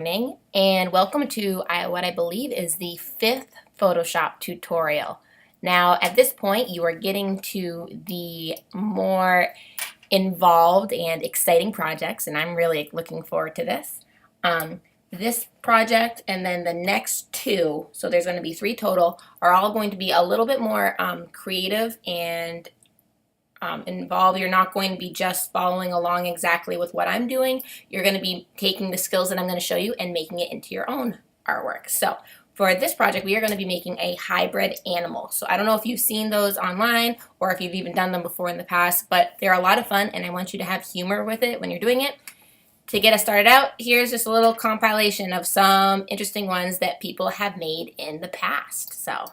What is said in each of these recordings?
Morning and welcome to what I believe is the fifth Photoshop tutorial. Now at this point you are getting to the more involved and exciting projects, and I'm really looking forward to this. This project and then the next two, so there's going to be three total, are all going to be a little bit more creative and involved. You're not going to be just following along exactly with what I'm doing. You're going to be taking the skills that I'm going to show you and making it into your own artwork. So for this project, we are going to be making a hybrid animal. So I don't know if you've seen those online or if you've even done them before in the past, but they're a lot of fun and I want you to have humor with it when you're doing it. To get us started out, here's just a little compilation of some interesting ones that people have made in the past. So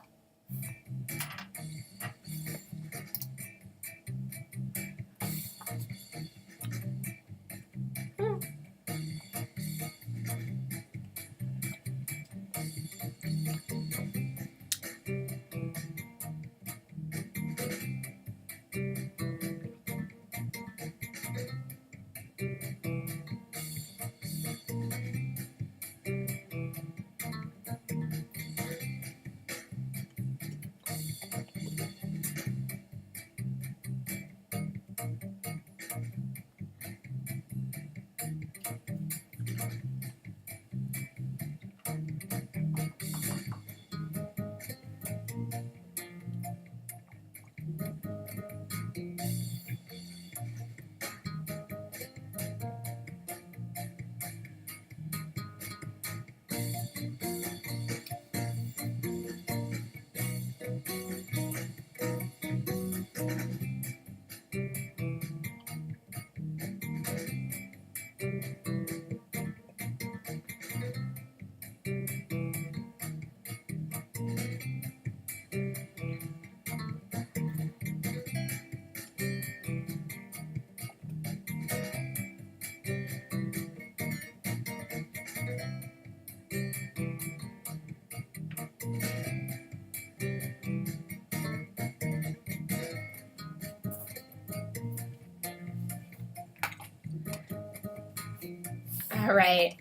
all right.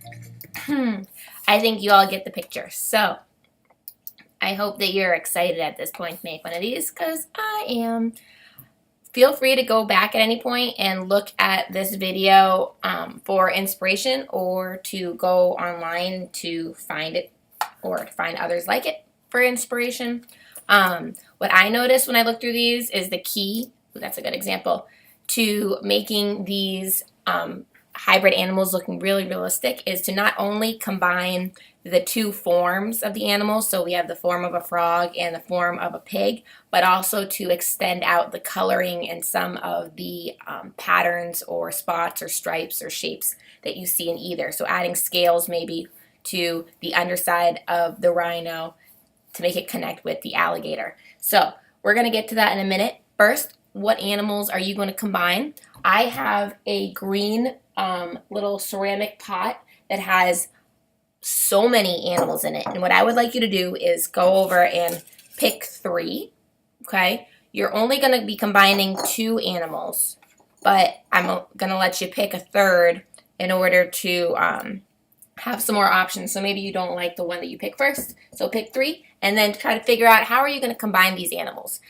I think you all get the picture. So I hope that you're excited at this point to make one of these, because I am. Feel free to go back at any point and look at this video for inspiration, or to go online to find it or to find others like it for inspiration. What I noticed when I looked through these is the key, that's a good example, to making these hybrid animals looking really realistic is to not only combine the two forms of the animals, so we have the form of a frog and the form of a pig, but also to extend out the coloring and some of the patterns or spots or stripes or shapes that you see in either. So adding scales maybe to the underside of the rhino to make it connect with the alligator. So we're going to get to that in a minute. First, what animals are you going to combine? I have a green little ceramic pot that has so many animals in it. And what I would like you to do is go over and pick three, okay? You're only going to be combining two animals, but I'm going to let you pick a third in order to have some more options. So maybe you don't like the one that you pick first, so pick three, and then try to figure out how are you going to combine these animals.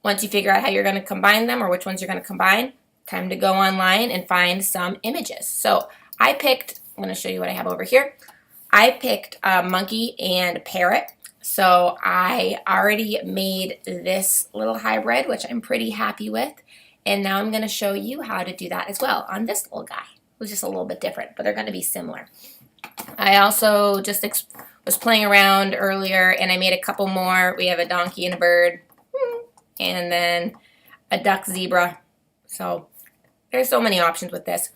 Once you figure out how you're going to combine them or which ones you're going to combine, time to go online and find some images. So I picked, I'm going to show you what I have over here. I picked a monkey and a parrot. So I already made this little hybrid, which I'm pretty happy with. And now I'm going to show you how to do that as well on this little guy. It was just a little bit different, but they're going to be similar. I also just was playing around earlier and I made a couple more. We have a donkey and a bird, and then a duck zebra. So there's so many options with this.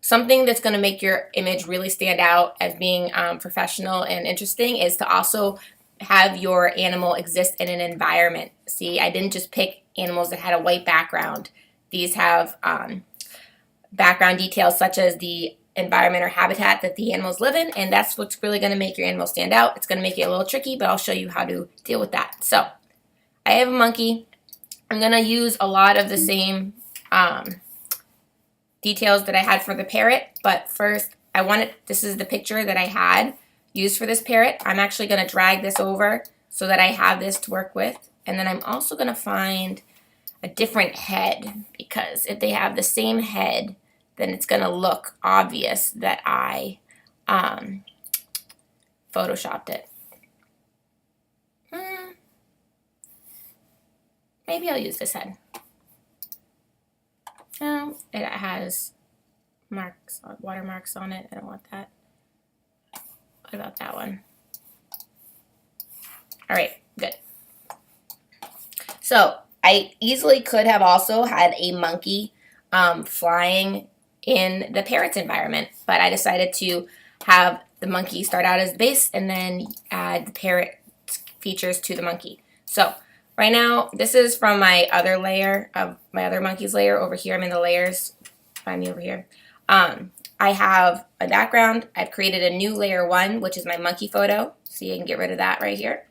Something that's going to make your image really stand out as being professional and interesting is to also have your animal exist in an environment. See, I didn't just pick animals that had a white background. These have background details such as the environment or habitat that the animals live in, and that's what's really going to make your animal stand out. It's going to make it a little tricky, but I'll show you how to deal with that. So I have a monkey. I'm going to use a lot of the same details that I had for the parrot, but first this is the picture that I had used for this parrot. I'm actually going to drag this over so that I have this to work with. And then I'm also going to find a different head, because if they have the same head, then it's going to look obvious that I photoshopped it. Maybe I'll use this head. It has marks, watermarks on it. I don't want that. What about that one? All right, good. So I easily could have also had a monkey flying in the parrot's environment, but I decided to have the monkey start out as the base and then add the parrot features to the monkey. So right now, this is from my other layer of my other monkey's layer over here. I'm in the layers. Find me over here. I have a background. I've created a new layer 1, which is my monkey photo. So you can get rid of that right here.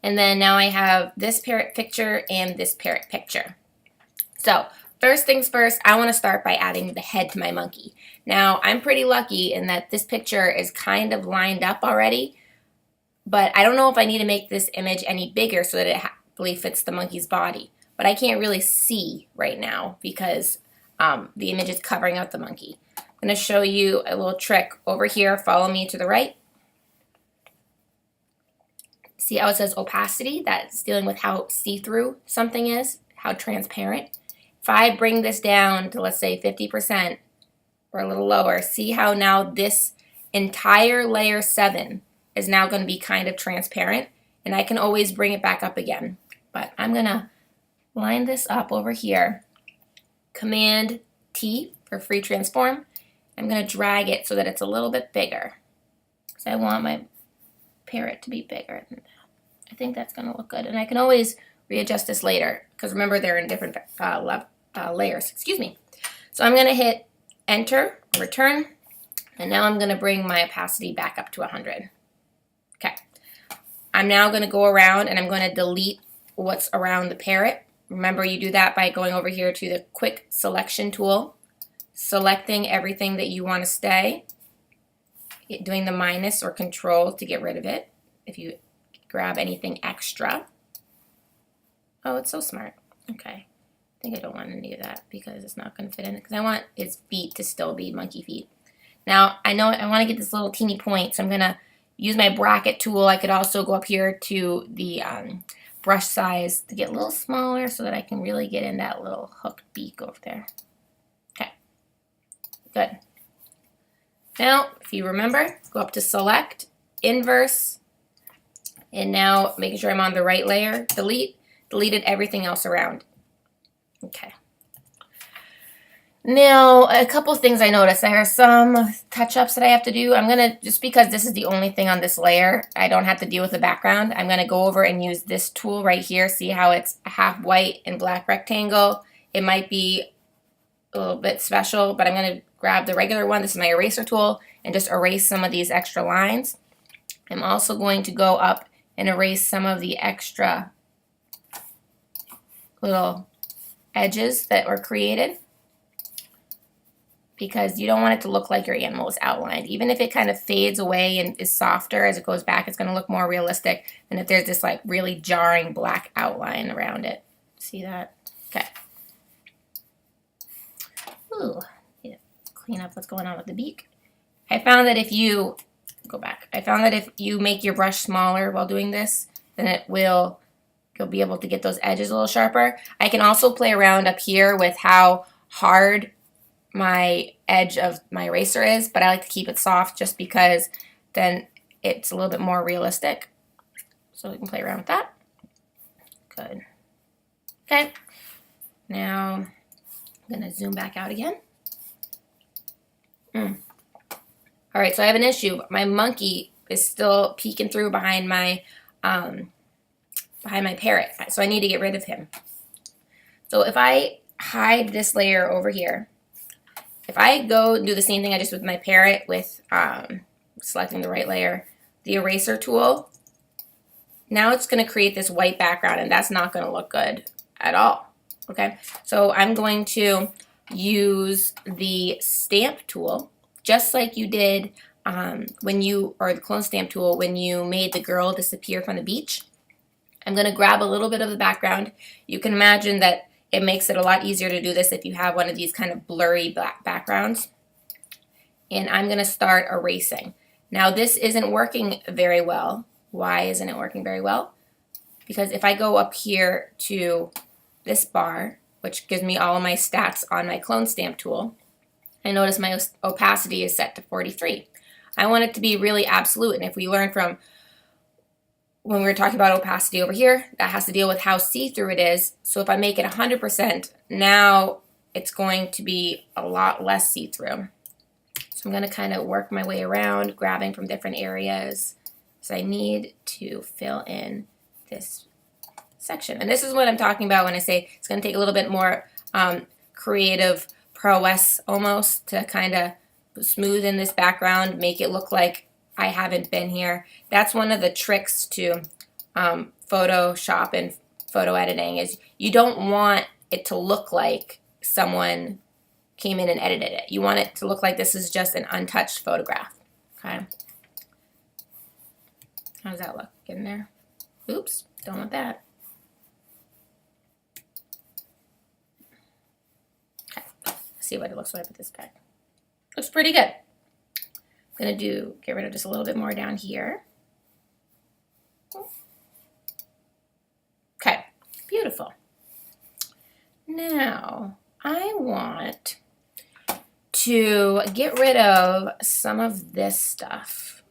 And then now I have this parrot picture and this parrot picture. So first things first, I want to start by adding the head to my monkey. Now I'm pretty lucky in that this picture is kind of lined up already, but I don't know if I need to make this image any bigger so that it happily fits the monkey's body. But I can't really see right now because the image is covering out the monkey. I'm going to show you a little trick over here. Follow me to the right. See how it says opacity? That's dealing with how see-through something is, how transparent. If I bring this down to, let's say, 50% or a little lower, see how now this entire layer 7 is now going to be kind of transparent, and I can always bring it back up again. But I'm going to line this up over here. Command T for free transform. I'm going to drag it so that it's a little bit bigger, because I want my parrot to be bigger. I think that's going to look good, and I can always readjust this later, because remember they're in different layers. Excuse me. So I'm going to hit enter, return, and now I'm going to bring my opacity back up to 100. Okay. I'm now going to go around and I'm going to delete what's around the parrot. Remember, you do that by going over here to the quick selection tool, selecting everything that you want to stay, doing the minus or control to get rid of it if you grab anything extra. Oh, it's so smart. Okay. I think I don't want any of that because it's not going to fit in it, because I want its feet to still be monkey feet. Now, I know I want to get this little teeny point, so I'm going to use my bracket tool. I could also go up here to the brush size to get a little smaller so that I can really get in that little hooked beak over there. Okay, good. Now, if you remember, go up to select, inverse, and now making sure I'm on the right layer, delete, deleted everything else around. Okay. Now, a couple things I noticed. There are some touch-ups that I have to do. I'm going to, just because this is the only thing on this layer, I don't have to deal with the background. I'm going to go over and use this tool right here. See how it's a half white and black rectangle? It might be a little bit special, but I'm going to grab the regular one. This is my eraser tool, and just erase some of these extra lines. I'm also going to go up and erase some of the extra little edges that were created, because you don't want it to look like your animal is outlined. Even if it kind of fades away and is softer as it goes back, it's going to look more realistic than if there's this like really jarring black outline around it. See that? Okay. Ooh, need to clean up what's going on with the beak. I found that if you make your brush smaller while doing this, then you'll be able to get those edges a little sharper. I can also play around up here with how hard my edge of my eraser is, but I like to keep it soft just because then it's a little bit more realistic. So we can play around with that. Good. Okay. Now I'm going to zoom back out again. All right, so I have an issue. My monkey is still peeking through behind my parrot, so I need to get rid of him. So if I hide this layer over here, if I go and do the same thing I just did with my parrot with selecting the right layer, the eraser tool, now it's going to create this white background, and that's not going to look good at all. Okay, so I'm going to use the stamp tool, just like you did or the clone stamp tool, when you made the girl disappear from the beach. I'm going to grab a little bit of the background. You can imagine that it makes it a lot easier to do this if you have one of these kind of blurry black backgrounds. And I'm going to start erasing. Now this isn't working very well. Why isn't it working very well? Because if I go up here to this bar, which gives me all of my stats on my clone stamp tool, I notice my opacity is set to 43. I want it to be really absolute, and if we learn from when we were talking about opacity over here, that has to deal with how see-through it is. So if I make it 100%, now it's going to be a lot less see-through. So I'm going to kind of work my way around, grabbing from different areas. So I need to fill in this section. And this is what I'm talking about when I say it's going to take a little bit more creative prowess almost to kind of smooth in this background, make it look like I haven't been here. That's one of the tricks to Photoshop and photo editing, is you don't want it to look like someone came in and edited it. You want it to look like this is just an untouched photograph. Okay. How does that look? Get in there. Oops, don't want that. Okay, let's see what it looks like with this guy. Looks pretty good. I'm going to get rid of just a little bit more down here. Okay, beautiful. Now, I want to get rid of some of this stuff.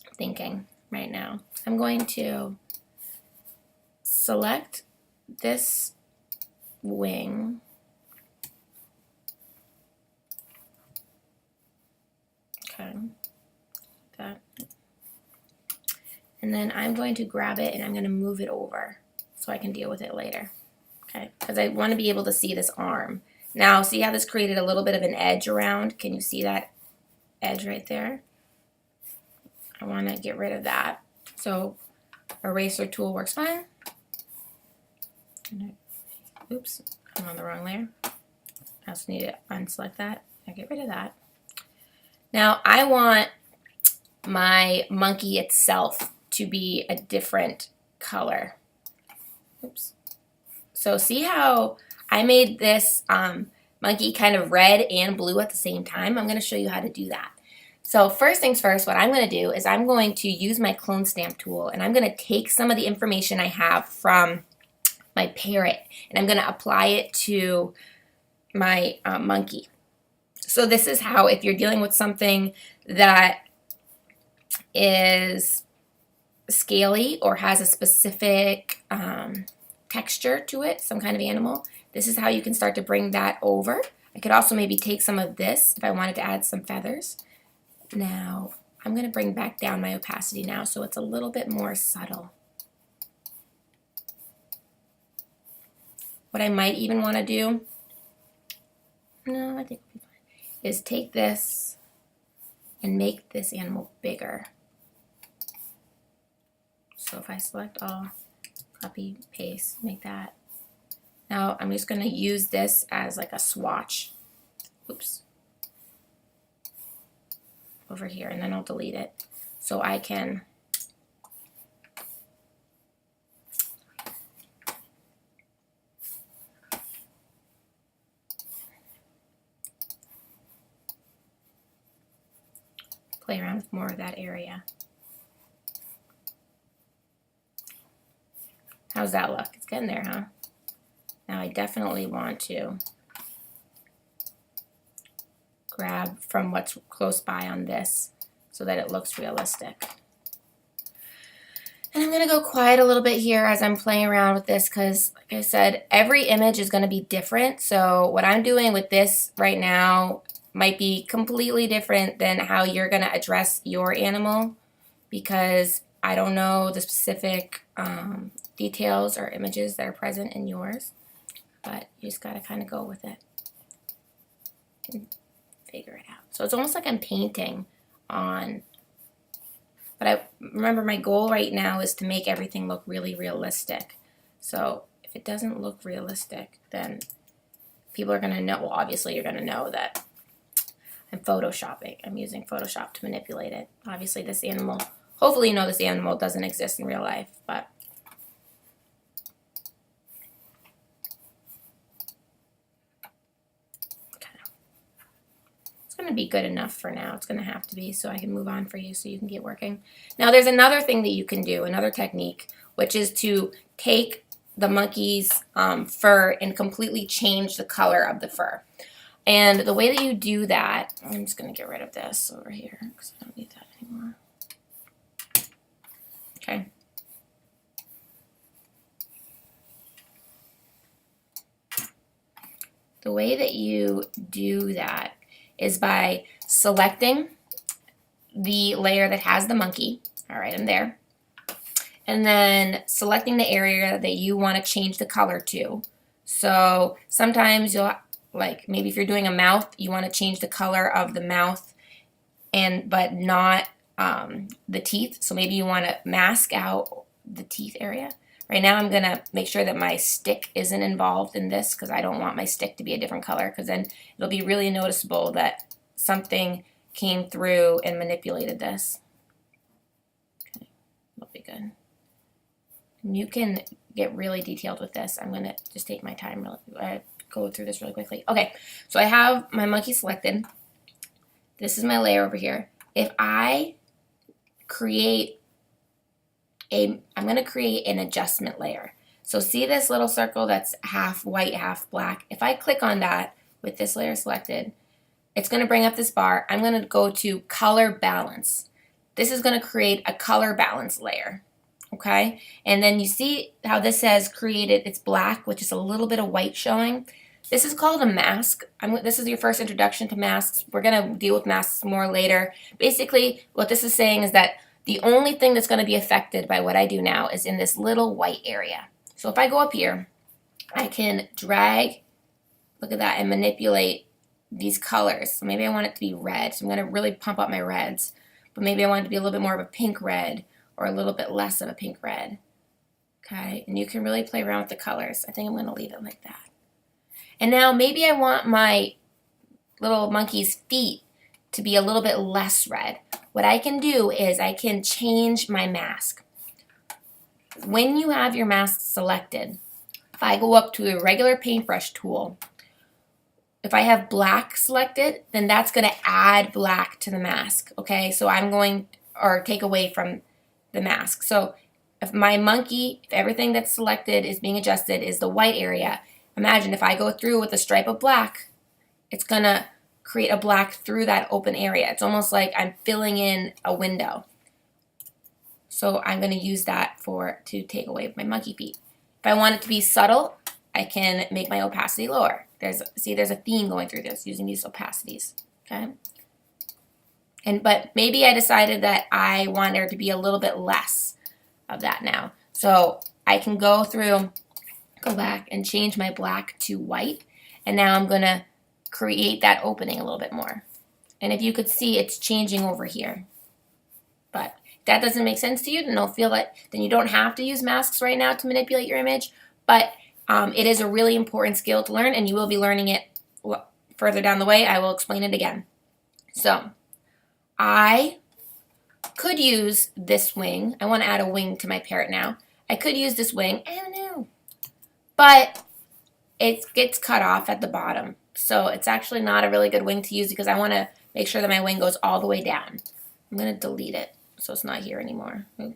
I'm thinking right now. I'm going to select this wing. Okay, that. And then I'm going to grab it and I'm going to move it over so I can deal with it later. Okay, because I want to be able to see this arm. Now, see how this created a little bit of an edge around? Can you see that edge right there? I want to get rid of that. So, eraser tool works fine. Oops, I'm on the wrong layer. I also need to unselect that and get rid of that. Now, I want my monkey itself to be a different color. Oops. So see how I made this monkey kind of red and blue at the same time? I'm going to show you how to do that. So first things first, what I'm going to do is I'm going to use my clone stamp tool, and I'm going to take some of the information I have from my parrot, and I'm going to apply it to my monkey. So this is how, if you're dealing with something that is scaly or has a specific texture to it, some kind of animal, this is how you can start to bring that over. I could also maybe take some of this if I wanted to add some feathers. Now, I'm going to bring back down my opacity now so it's a little bit more subtle. What I might even want to do, no, I think we'll be fine, is take this and make this animal bigger. So if I select all, copy, paste, make that. Now I'm just going to use this as like a swatch. Oops. Over here, and then I'll delete it so I can play around with more of that area. How's that look? It's getting there, huh? Now I definitely want to grab from what's close by on this so that it looks realistic. And I'm going to go quiet a little bit here as I'm playing around with this because, like I said, every image is going to be different. So what I'm doing with this right now might be completely different than how you're going to address your animal, because I don't know the specific details or images that are present in yours. But you just got to kind of go with it and figure it out. So it's almost like I'm painting on, but I remember my goal right now is to make everything look really realistic. So if it doesn't look realistic, then people are going to know, well, obviously you're going to know that I'm photoshopping. I'm using Photoshop to manipulate it. Obviously this animal, hopefully you know this animal doesn't exist in real life, but it's going to be good enough for now. It's going to have to be, so I can move on for you so you can get working. Now there's another thing that you can do, another technique, which is to take the monkey's fur and completely change the color of the fur. And the way that you do that, I'm just going to get rid of this over here because I don't need that anymore. Okay. The way that you do that is by selecting the layer that has the monkey. All right, I'm there. And then selecting the area that you want to change the color to. So sometimes you'll, like maybe if you're doing a mouth, you want to change the color of the mouth but not the teeth. So maybe you want to mask out the teeth area. Right now I'm going to make sure that my stick isn't involved in this because I don't want my stick to be a different color because then it'll be really noticeable that something came through and manipulated this. Okay, that'll be good. And you can get really detailed with this. I'm going to just take my time, go through this really quickly. Okay, so I have my monkey selected. This is my layer over here. If I create I'm going to create an adjustment layer. So see this little circle that's half white, half black? If I click on that with this layer selected, it's going to bring up this bar. I'm going to go to color balance. This is going to create a color balance layer. Okay, and then you see how this says created, it's black, which is a little bit of white showing. This is called a mask. This is your first introduction to masks. We're going to deal with masks more later. Basically, what this is saying is that the only thing that's going to be affected by what I do now is in this little white area. So if I go up here, I can drag, look at that, and manipulate these colors. So maybe I want it to be red. So I'm going to really pump up my reds. But maybe I want it to be a little bit more of a pink red or a little bit less of a pink red. Okay, and you can really play around with the colors. I think I'm going to leave it like that. And now maybe I want my little monkey's feet to be a little bit less red. What I can do is I can change my mask. When you have your mask selected, if I go up to a regular paintbrush tool, if I have black selected, then that's going to add black to the mask. Okay, so I'm going, or take away from the mask. So if my monkey, if everything that's selected is being adjusted is the white area, imagine if I go through with a stripe of black, it's going to create a black through that open area. It's almost like I'm filling in a window. So I'm going to use that to take away my monkey feet. If I want it to be subtle, I can make my opacity lower. There's a theme going through this using these opacities. Okay. But maybe I decided that I want there to be a little bit less of that now. So I can go back and change my black to white. And now I'm going to create that opening a little bit more. And if you could see, it's changing over here. But if that doesn't make sense to you, then you don't have to use masks right now to manipulate your image. But it is a really important skill to learn, and you will be learning it further down the way. I will explain it again. So I could use this wing. I want to add a wing to my parrot now. I could use this wing. I don't know. But it gets cut off at the bottom. So it's actually not a really good wing to use because I want to make sure that my wing goes all the way down. I'm going to delete it so it's not here anymore. I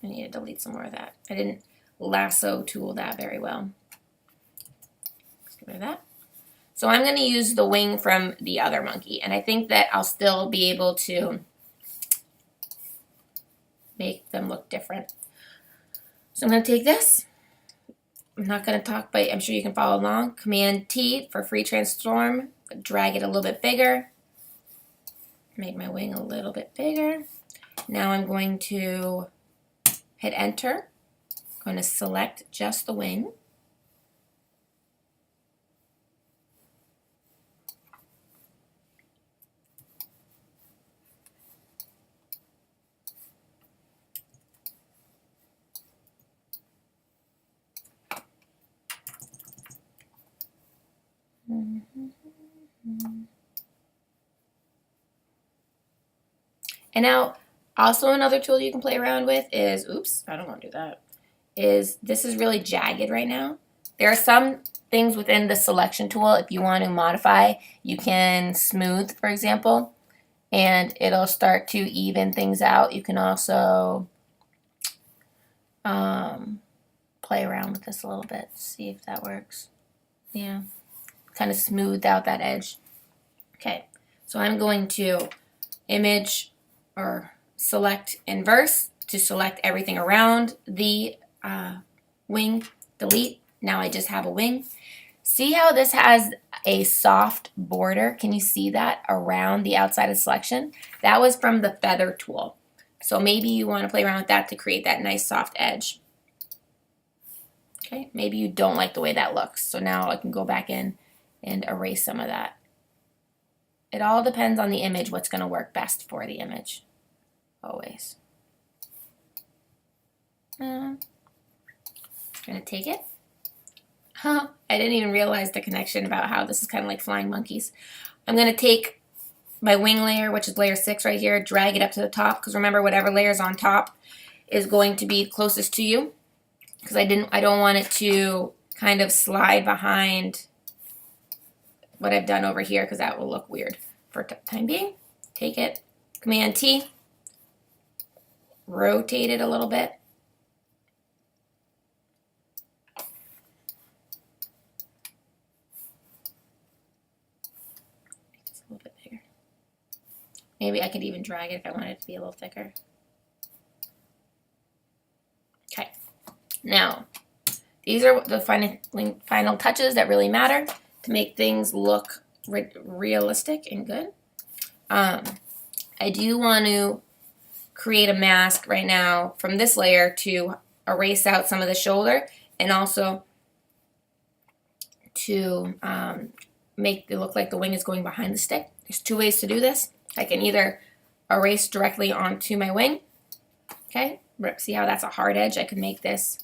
need to delete some more of that. I didn't lasso tool that very well. Let's get rid of that. So I'm going to use the wing from the other monkey, and I think that I'll still be able to make them look different. So I'm going to take this. I'm not going to talk, but I'm sure you can follow along. Command T for free transform. Drag it a little bit bigger. Make my wing a little bit bigger. Now I'm going to hit enter. I'm going to select just the wing. And now, also another tool you can play around with is, oops, I don't want to do that, is this is really jagged right now. There are some things within the selection tool, if you want to modify, you can smooth, for example, and it'll start to even things out. You can also play around with this a little bit, see if that works. Yeah, kind of smooth out that edge. Okay, so I'm going to image or select inverse to select everything around the wing, delete. Now I just have a wing. See how this has a soft border? Can you see that around the outside of selection? That was from the feather tool. So maybe you want to play around with that to create that nice soft edge. Okay, maybe you don't like the way that looks. So now I can go back in and erase some of that. It all depends on the image, what's going to work best for the image. Always. I'm going to take it. I didn't even realize the connection about how this is kind of like flying monkeys. I'm going to take my wing layer, which is layer 6 right here, drag it up to the top, because remember, whatever layer is on top is going to be closest to you, because I don't want it to kind of slide behind what I've done over here, because that will look weird for time being. Take it, Command T, rotate it a little bit. It's a little bit bigger. Maybe I could even drag it if I wanted it to be a little thicker. Okay, now these are the final touches that really matter to make things look realistic and good. I do want to create a mask right now from this layer to erase out some of the shoulder, and also to make it look like the wing is going behind the stick. There's 2 ways to do this. I can either erase directly onto my wing. Okay, see how that's a hard edge? I could make this,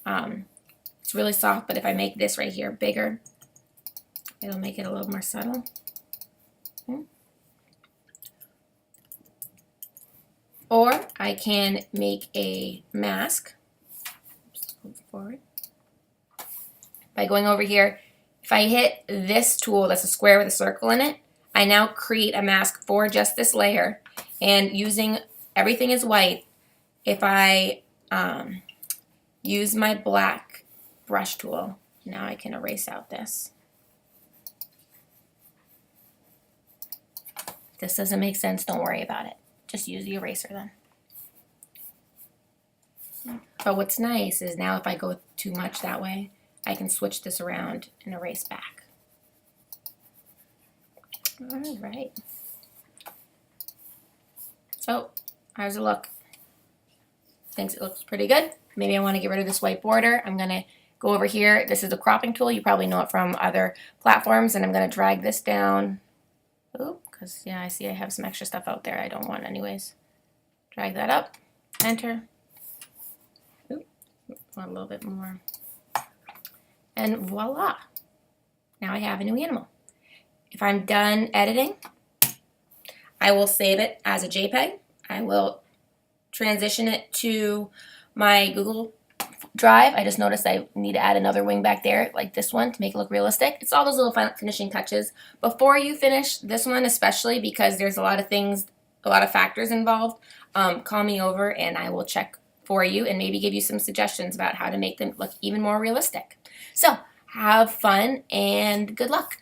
it's really soft, but if I make this right here bigger, it'll make it a little more subtle. Or I can make a mask. Oops, move forward. By going over here, if I hit this tool that's a square with a circle in it, I now create a mask for just this layer, and using everything is white. If I use my black brush tool, now I can erase out this. If this doesn't make sense, don't worry about it. Just use the eraser then. But what's nice is now if I go too much that way, I can switch this around and erase back. All right. So, how's it look? Thinks it looks pretty good. Maybe I want to get rid of this white border. I'm going to go over here. This is the cropping tool. You probably know it from other platforms. And I'm going to drag this down. Ooh, because, yeah, I see I have some extra stuff out there I don't want anyways. Drag that up. Enter. Ooh, want a little bit more. And voila. Now I have a new animal. If I'm done editing, I will save it as a JPEG. I will transition it to my Google Drive. I just noticed I need to add another wing back there, like this one, to make it look realistic. It's all those little finishing touches. Before you finish this one, especially because there's a lot of things, a lot of factors involved, call me over and I will check for you and maybe give you some suggestions about how to make them look even more realistic. So, have fun and good luck.